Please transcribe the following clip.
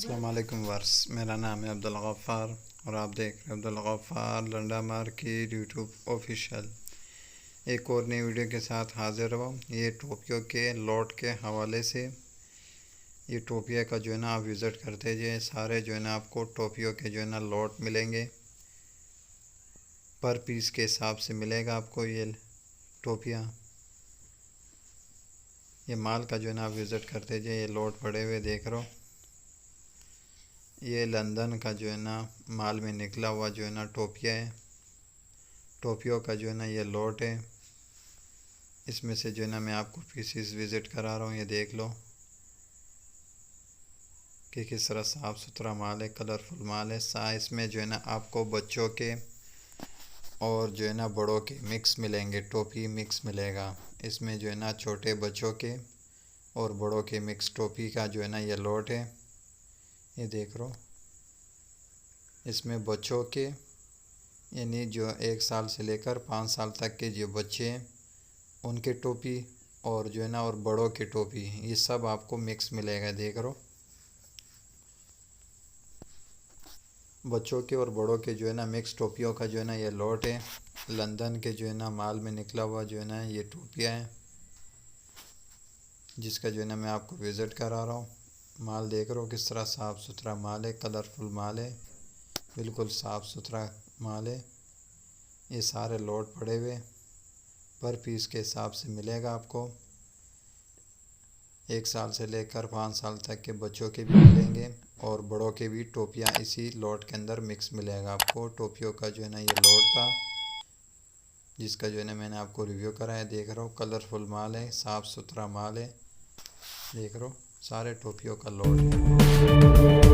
अस्सलाम वालेकुम वर्स, मेरा नाम है अब्दुल गफ़ार और आप देख रहे हैं Abdul Ghaffar Landa market YouTube official. एक और नई वीडियो के साथ हाज़िर हो। ये टोपियो के लॉट के हवाले से, ये टोपिया का जो है ना आप विज़िट करते जाइए, सारे जो है ना आपको टोपियो के जो है ना लॉट मिलेंगे, पर पीस के हिसाब से मिलेगा आपको ये टोपिया। ये माल का जो है ना आप विज़िट करते जाइए, ये लॉट पड़े हुए देख रहे हो। ये लंदन का जो है ना माल में निकला हुआ जो है ना टोपिया है, टोपियो का जो है ना ये लॉट है। इसमें से जो है ना मैं आपको पीसीस विज़िट करा रहा हूँ। ये देख लो कि किस तरह साफ़ सुथरा माल है, कलरफुल माल है। साइज़ में जो है ना आपको बच्चों के और जो है ना बड़ों के मिक्स मिलेंगे, टोपी मिक्स मिलेगा। इसमें जो है ना छोटे बच्चों के और बड़ों के मिक्स टोपी का जो है ना ये लॉट है। ये देख लो, इसमें बच्चों के यानी जो 1 साल से लेकर 5 साल तक के जो बच्चे हैं उनके टोपी और जो है ना और बड़ों की टोपी, ये सब आपको मिक्स मिलेगा। देख लो, बच्चों के और बड़ों के जो है ना मिक्स टोपियों का जो है ना ये लॉट है। लंदन के जो है ना माल में निकला हुआ जो है ना ये टोपियाँ है, जिसका जो है ना मैं आपको विज़िट करा रहा हूँ। माल देख रहे हो किस तरह साफ़ सुथरा माल है, कलरफुल माल है, बिल्कुल साफ़ सुथरा माल है। ये सारे लॉट पड़े हुए पर पीस के हिसाब से मिलेगा आपको। 1 साल से लेकर 5 साल तक के बच्चों के भी मिलेंगे और बड़ों के भी टोपियाँ इसी लॉट के अंदर मिक्स मिलेगा आपको। टोपियों का जो है ना ये लॉट था, जिसका जो है ना मैंने आपको रिव्यू करा है। देख रहा हूँ कलरफुल माल है, साफ़ सुथरा माल है। देख रहा हूँ सारे टोपियों का लॉट है।